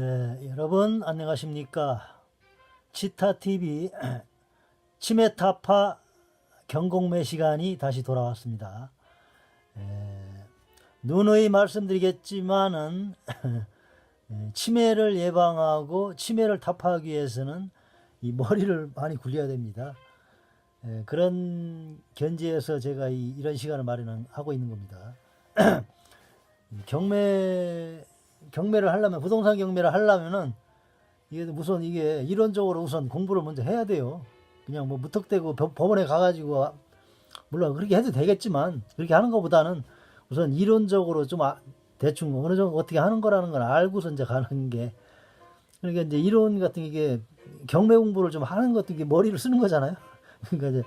네, 여러분 안녕하십니까? 치타TV 치매타파 경공매 시간이 다시 돌아왔습니다. 누누이 말씀드리겠지만은 치매를 예방하고 치매를 타파하기 위해서는 이 머리를 많이 굴려야 됩니다. 그런 견지에서 제가 이런 시간을 마련하고 있는 겁니다. 경매를 하려면, 부동산 경매를 하려면은 이게 우선 이게 이론적으로 우선 공부를 먼저 해야 돼요. 그냥 뭐 무턱대고 법원에 가가지고, 물론 그렇게 해도 되겠지만 그렇게 하는 것보다는 우선 이론적으로 좀 대충 어느 정도 어떻게 하는 거라는 걸 알고서 이제 가는 게, 그러니까 이제 이론 같은 게 경매 공부를 좀 하는 것도 이게 머리를 쓰는 거잖아요. 그러니까 이제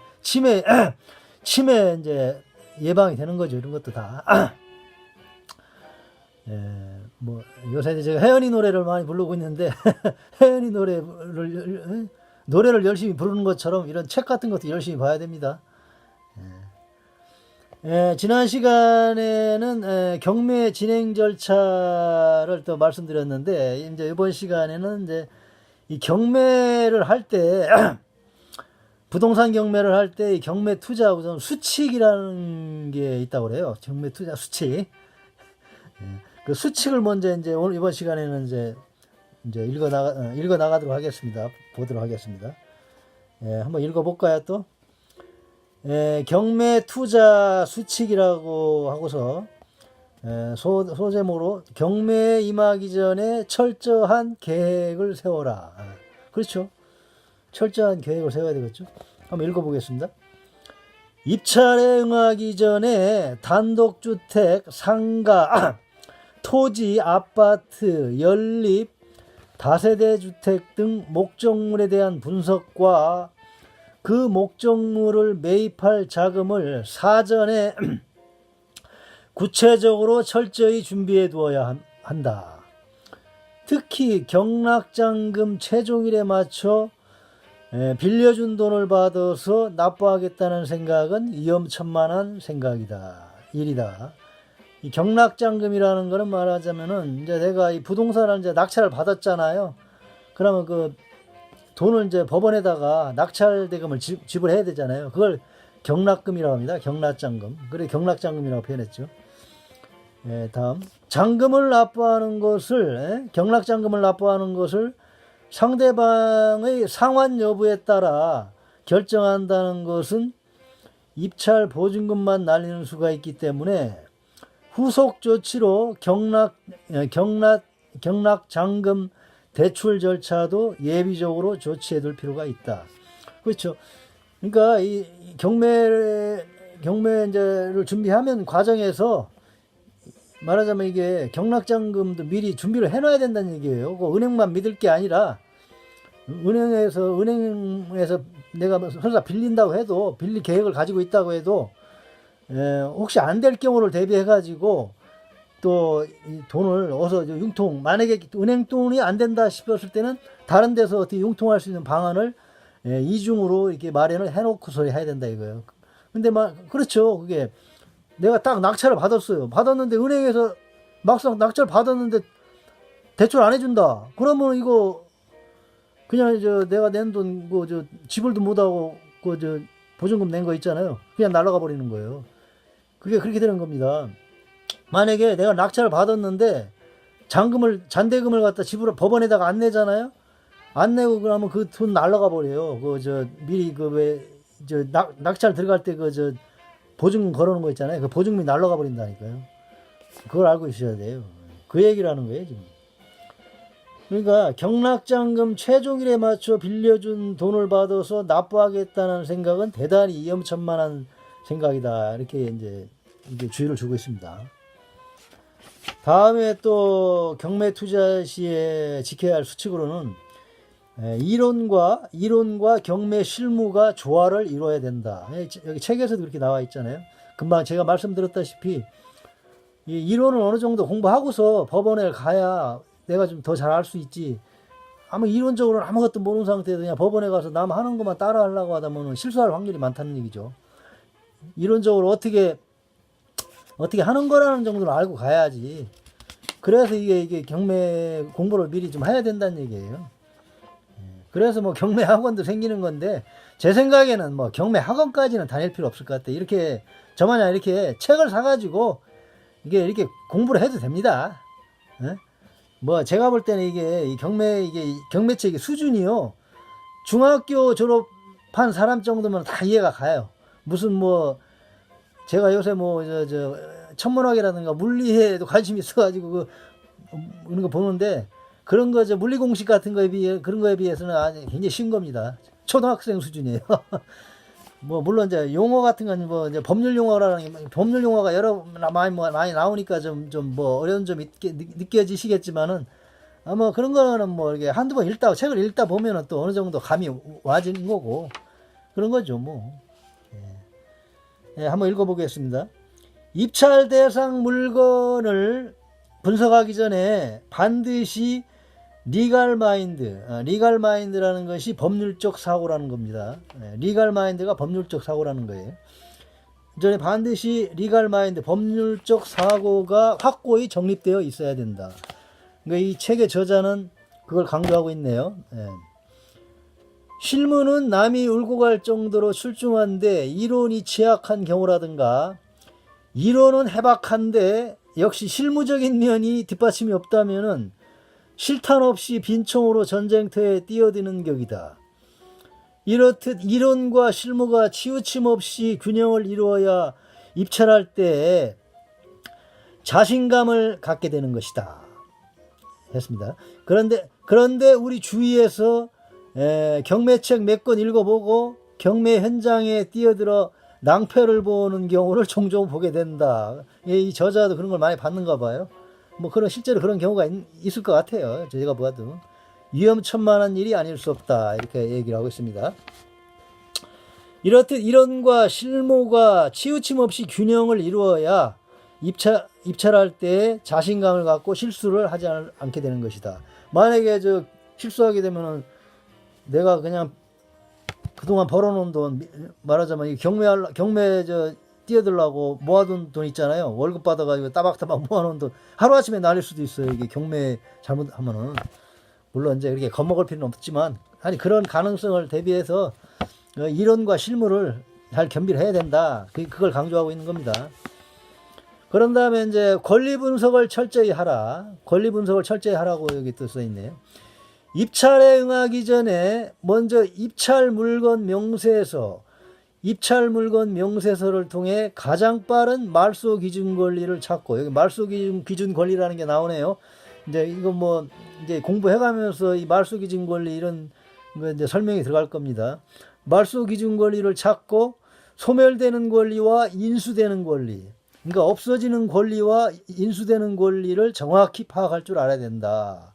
치매 이제 예방이 되는 거죠. 이런 것도 다. 뭐 요새 제가 혜연이 노래를 많이 부르고 있는데 혜연이 노래를 열심히 부르는 것처럼 이런 책 같은 것도 열심히 봐야 됩니다. 지난 시간에는 경매 진행 절차를 또 말씀드렸는데, 이제 이번 시간에는 이제 이 경매를 할 때 부동산 경매를 할 때 이 경매 투자 우선 수칙이라는 게 있다고 그래요. 경매 투자 수칙. 그 수칙을 먼저 이제 오늘 이번 시간에는 이제 읽어 나가도록 하겠습니다. 보도록 하겠습니다. 한번 읽어볼까요 또? 경매 투자 수칙이라고 하고서 소제목으로 경매에 임하기 전에 철저한 계획을 세워라. 그렇죠. 철저한 계획을 세워야 되겠죠. 한번 읽어보겠습니다. 입찰에 응하기 전에 단독주택, 상가, 토지, 아파트, 연립, 다세대 주택 등 목적물에 대한 분석과 그 목적물을 매입할 자금을 사전에 구체적으로 철저히 준비해 두어야 한다. 특히 경락잔금 최종일에 맞춰 빌려준 돈을 받아서 납부하겠다는 생각은 위험천만한 일이다. 이 경락잔금이라는 거는 말하자면은, 이제 내가 이 부동산을 이제 낙찰을 받았잖아요. 그러면 그 돈을 이제 법원에다가 낙찰 대금을 지불해야 되잖아요. 그걸 경락금이라고 합니다. 경락잔금. 그래 경락잔금이라고 표현했죠. 다음, 잔금을 납부하는 것을, 경락잔금을 납부하는 것을 상대방의 상환 여부에 따라 결정한다는 것은 입찰 보증금만 날리는 수가 있기 때문에 후속 조치로 경락잔금 대출 절차도 예비적으로 조치해 둘 필요가 있다. 그렇죠. 그러니까 이 경매를 준비하면 과정에서 말하자면 이게 경락잔금도 미리 준비를 해놔야 된다는 얘기예요. 그 은행만 믿을 게 아니라 은행에서 내가 설사 빌린다고 해도, 빌릴 계획을 가지고 있다고 해도 혹시 안 될 경우를 대비해가지고 또 이 돈을 어서 융통, 만약에 은행 돈이 안 된다 싶었을 때는 다른 데서 어떻게 융통할 수 있는 방안을 이중으로 이렇게 마련을 해놓고서 해야 된다 이거예요. 근데 그렇죠. 그게 내가 딱 낙찰을 받았어요. 받았는데 은행에서 막상 낙찰 받았는데 대출 안 해준다. 그러면 이거 그냥 내가 낸 돈 지불도 못하고 보증금 낸 거 있잖아요. 그냥 날아가 버리는 거예요. 그게 그렇게 되는 겁니다. 만약에 내가 낙찰을 받았는데 잔대금을 갖다 법원에다가 안 내잖아요. 안 내고 그러면 그 돈 날아가 버려요. 미리 낙찰 들어갈 때 보증금 걸어놓은 거 있잖아요. 그 보증금이 날아가 버린다니까요. 그걸 알고 있어야 돼요. 그 얘기라는 거예요, 지금. 그러니까 경락잔금 최종일에 맞춰 빌려준 돈을 받아서 납부하겠다는 생각은 대단히 위험천만한 생각이다. 이렇게 이제 주의를 주고 있습니다. 다음에 또 경매 투자 시에 지켜야 할 수칙으로는 이론과 경매 실무가 조화를 이루어야 된다. 여기 책에서도 그렇게 나와 있잖아요. 금방 제가 말씀드렸다시피 이 이론을 어느 정도 공부하고서 법원에 가야 내가 좀 더 잘 알 수 있지. 이론적으로는 아무것도 모르는 상태에서 그냥 법원에 가서 남 하는 것만 따라 하려고 하다 보면 실수할 확률이 많다는 얘기죠. 이론적으로 어떻게 하는 거라는 정도는 알고 가야지. 그래서 이게 경매 공부를 미리 좀 해야 된다는 얘기예요. 그래서 뭐 경매 학원도 생기는 건데, 제 생각에는 뭐 경매 학원까지는 다닐 필요 없을 것 같아. 이렇게 저마냥 이렇게 책을 사가지고 이게 이렇게 공부를 해도 됩니다. 예? 뭐 제가 볼 때는 이게 경매책 수준이요, 중학교 졸업한 사람 정도면 다 이해가 가요. 무슨 뭐 제가 요새 뭐 천문학이라든가 물리에도 관심이 있어가지고 그런 거 보는데, 그런 거 물리 공식 같은 거에 비해 그런 거에 비해서는 아주 굉장히 쉬운 겁니다. 초등학생 수준이에요. 뭐 물론 이제 용어 같은 건 뭐 이제 법률 용어가 여러 많이 나오니까 좀 뭐 어려운 점 느껴지시겠지만은, 아마 그런 거는 뭐 이렇게 한두 번 책을 읽다 보면은 또 어느 정도 감이 와지는 거고 그런 거죠 뭐. 예, 한번 읽어보겠습니다. 입찰 대상 물건을 분석하기 전에 반드시 리갈 마인드라는 것이 법률적 사고라는 겁니다. 리갈 마인드가 법률적 사고라는 거예요. 전에 반드시 리갈 마인드, 법률적 사고가 확고히 정립되어 있어야 된다. 그러니까 이 책의 저자는 그걸 강조하고 있네요. 실무는 남이 울고 갈 정도로 출중한데 이론이 취약한 경우라든가, 이론은 해박한데 역시 실무적인 면이 뒷받침이 없다면은 실탄 없이 빈총으로 전쟁터에 뛰어드는 격이다. 이렇듯 이론과 실무가 치우침 없이 균형을 이루어야 입찰할 때 자신감을 갖게 되는 것이다. 했습니다. 그런데 우리 주위에서 경매책 몇 권 읽어보고 경매 현장에 뛰어들어 낭패를 보는 경우를 종종 보게 된다. 이 저자도 그런 걸 많이 봤는가 봐요. 뭐 실제로 그런 경우가 있을 것 같아요. 제가 봐도 위험천만한 일이 아닐 수 없다, 이렇게 얘기를 하고 있습니다. 이렇듯 이론과 실무가 치우침 없이 균형을 이루어야 입찰할 때 자신감을 갖고 실수를 하지 않게 되는 것이다. 만약에 실수하게 되면은 내가 그냥 그동안 벌어놓은 돈, 말하자면 경매 뛰어들라고 모아둔 돈 있잖아요. 월급 받아가지고 따박따박 모아놓은 돈 하루아침에 날릴 수도 있어요. 이게 경매 잘못하면은. 물론 이제 이렇게 겁먹을 필요는 없지만, 아니 그런 가능성을 대비해서 이론과 실무를 잘 겸비를 해야 된다. 그걸 강조하고 있는 겁니다. 그런 다음에 이제 권리 분석을 철저히 하라. 권리 분석을 철저히 하라고 여기 또 써 있네요. 입찰에 응하기 전에 먼저 입찰 물건 명세서를 통해 가장 빠른 말소 기준 권리를 찾고, 여기 말소 기준 권리라는 게 나오네요. 이제 이거 뭐 이제 공부해가면서 이 말소 기준 권리 이런 거 이제 설명이 들어갈 겁니다. 말소 기준 권리를 찾고 소멸되는 권리와 인수되는 권리, 그러니까 없어지는 권리와 인수되는 권리를 정확히 파악할 줄 알아야 된다.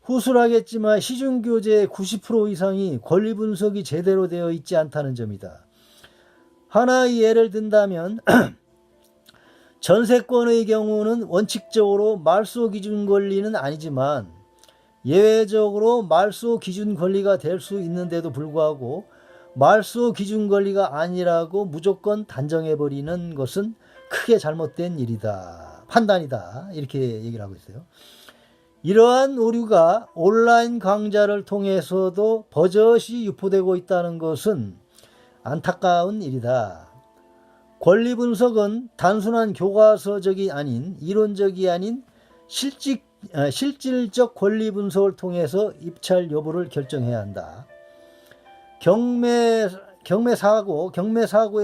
후술하겠지만 시중교재의 90% 이상이 권리 분석이 제대로 되어 있지 않다는 점이다. 하나의 예를 든다면 전세권의 경우는 원칙적으로 말소 기준 권리는 아니지만 예외적으로 말소 기준 권리가 될 수 있는데도 불구하고 말소 기준 권리가 아니라고 무조건 단정해버리는 것은 크게 잘못된 일이다. 판단이다. 이렇게 얘기를 하고 있어요. 이러한 오류가 온라인 강좌를 통해서도 버젓이 유포되고 있다는 것은 안타까운 일이다. 권리 분석은 단순한 교과서적이 아닌, 이론적이 아닌 실질적 권리 분석을 통해서 입찰 여부를 결정해야 한다. 경매 사고의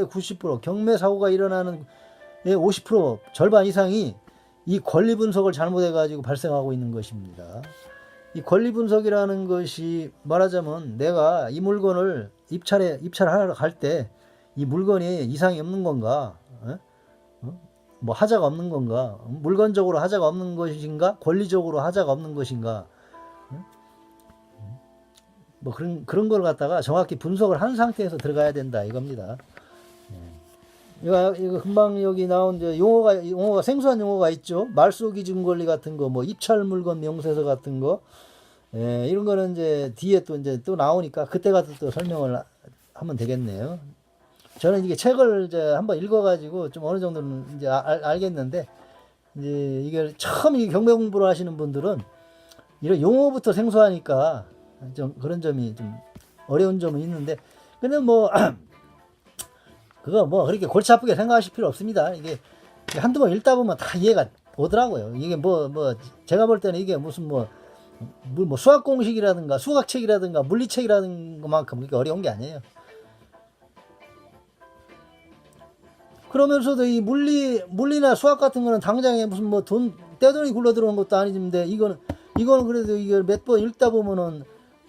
90%, 경매 사고가 일어나는 50%, 절반 이상이 이 권리 분석을 잘못해가지고 발생하고 있는 것입니다. 이 권리 분석이라는 것이 말하자면 내가 이 물건을 입찰하러 갈 때 이 물건이 이상이 없는 건가, 뭐 하자가 없는 건가, 물건적으로 하자가 없는 것인가, 권리적으로 하자가 없는 것인가, 뭐 그런 걸 갖다가 정확히 분석을 한 상태에서 들어가야 된다 이겁니다. 이거 금방 여기 나온 용어가 생소한 용어가 있죠. 말소 기준 권리 같은 거, 뭐 입찰 물건 명세서 같은 거, 이런 거는 이제 뒤에 또 나오니까 그때 가서 또 설명을 하면 되겠네요. 저는 이게 책을 이제 한번 읽어가지고 좀 어느 정도는 이제 알겠는데, 이제 이게 처음 이 경매 공부를 하시는 분들은 이런 용어부터 생소하니까 좀 그런 점이 좀 어려운 점은 있는데, 근데 뭐 그거 뭐 그렇게 골치 아프게 생각하실 필요 없습니다. 이게 한두 번 읽다 보면 다 이해가 오더라고요. 이게 뭐 제가 볼 때는 이게 무슨 뭐 수학 공식이라든가 수학책이라든가 물리책이라든가만큼 그렇게 어려운 게 아니에요. 그러면서도 이 물리나 수학 같은 거는 당장에 무슨 뭐 떼돈이 굴러 들어오는 것도 아닌데, 이거는 그래도 이걸 몇 번 읽다 보면은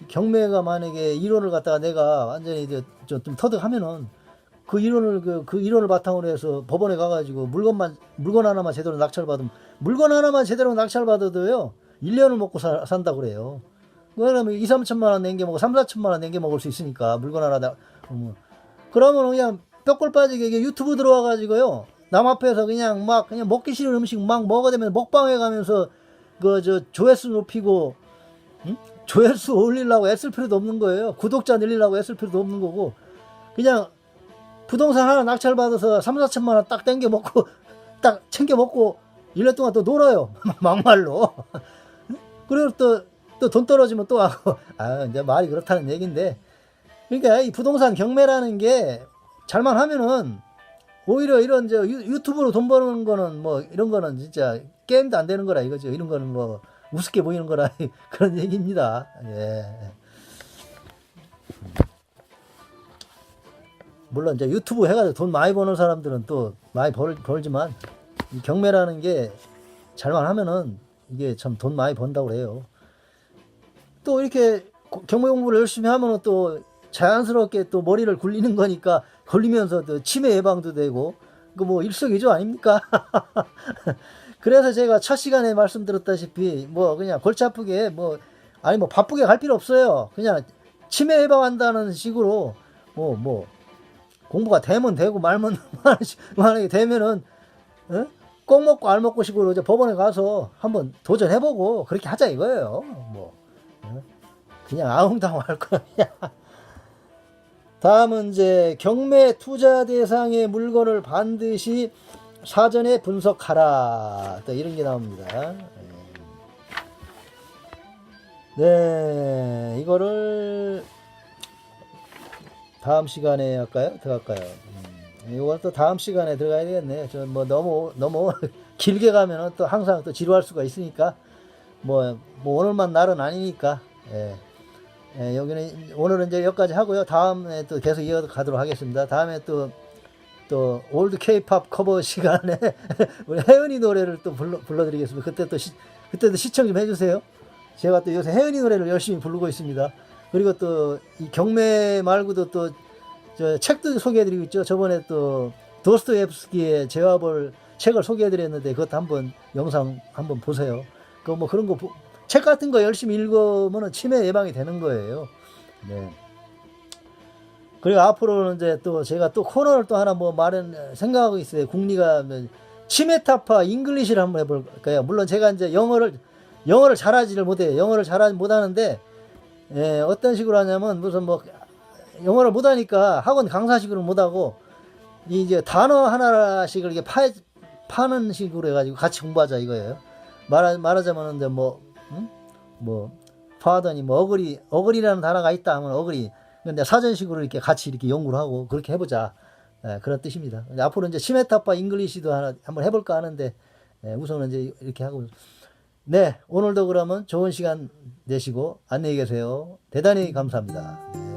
경매가 만약에 이론을 갖다가 내가 완전히 좀 터득하면은 그 이론을 바탕으로 해서 법원에 가가지고 물건 하나만 제대로 낙찰받으면, 물건 하나만 제대로 낙찰받아도요 1년을 먹고 산다고 그래요. 그러면 2, 3천만 원 낸게 먹고 3, 4천만 원 낸게 먹을 수 있으니까, 물건 하나 그러면 그냥 뼈골 빠지게 이게 유튜브 들어와가지고요 남 앞에서 그냥 먹기 싫은 음식 막 먹어대면서 먹방해 가면서 조회수 높이고, 응? 조회수 올리려고 애쓸 필요도 없는 거예요. 구독자 늘리려고 애쓸 필요도 없는 거고, 그냥 부동산 하나 낙찰받아서 3, 4천만 원 딱 땡겨 먹고 딱 챙겨 먹고 1년 동안 또 놀아요. 막말로. 그리고 또 돈 떨어지면 또 하고. 이제 말이 그렇다는 얘기인데, 그러니까 이 부동산 경매라는 게 잘만 하면은 오히려 이런 유튜브로 돈 버는 거는 뭐 이런 거는 진짜 게임도 안 되는 거라 이거죠. 이런 거는 뭐 우습게 보이는 거라 그런 얘기입니다. 예. 물론 이제 유튜브 해가지고 돈 많이 버는 사람들은 또 많이 벌지만, 이 경매라는 게 잘만 하면은 이게 참 돈 많이 번다고 그래요. 또 이렇게 경매 공부를 열심히 하면은 또 자연스럽게 또 머리를 굴리는 거니까, 걸리면서 또 치매 예방도 되고, 그 뭐 일석이조 아닙니까? 그래서 제가 첫 시간에 말씀드렸다시피 뭐 그냥 골치 아프게 뭐 바쁘게 갈 필요 없어요. 그냥 치매 예방한다는 식으로 뭐 공부가 되면 되고 말면 만약에 되면은 꼭 먹고 알 먹고 식으로 이제 법원에 가서 한번 도전해보고 그렇게 하자 이거예요. 뭐 그냥 아웅다웅 할 거야. 다음은 이제 경매 투자 대상의 물건을 반드시 사전에 분석하라. 또 이런 게 나옵니다. 네, 이거를 다음 시간에 할까요? 들어갈까요? 이건 또 다음 시간에 들어가야 되겠네. 저 뭐 너무 길게 가면은 또 항상 또 지루할 수가 있으니까, 뭐 오늘만 날은 아니니까. 여기는 오늘은 이제 여기까지 하고요. 다음에 또 계속 이어가도록 하겠습니다. 다음에 또 올드 K-팝 커버 시간에 우리 혜은이 노래를 또 불러드리겠습니다. 그때도 시청 좀 해주세요. 제가 또 요새 혜은이 노래를 열심히 부르고 있습니다. 그리고 또 이 경매 말고도 또 저 책도 소개해드리고 있죠. 저번에 또 도스토옙스키의 제와볼 책을 소개해드렸는데, 그것도 한번 영상 한번 보세요. 그 뭐 그런 거 책 같은 거 열심히 읽으면 치매 예방이 되는 거예요. 네. 그리고 앞으로는 이제 또 제가 또 코너를 또 하나 생각하고 있어요. 국리가 치매 타파 잉글리시를 한번 해볼까요? 물론 제가 이제 영어를 잘하지를 못해요. 영어를 잘하지 못하는데, 어떤 식으로 하냐면 무슨 영어를 못하니까 학원 강사식으로 못하고 이제 단어 하나씩을 이렇게 파는 식으로 해가지고 같이 공부하자 이거예요. 말하자면 이제 파더니 어그리라는 단어가 있다 하면 어그리. 근데 사전식으로 이렇게 같이 이렇게 연구를 하고 그렇게 해보자. 그런 뜻입니다. 앞으로 이제 치메타파 잉글리시도 한번 해볼까 하는데, 우선은 이제 이렇게 하고. 네, 오늘도 그러면 좋은 시간 되시고 안녕히 계세요. 대단히 감사합니다.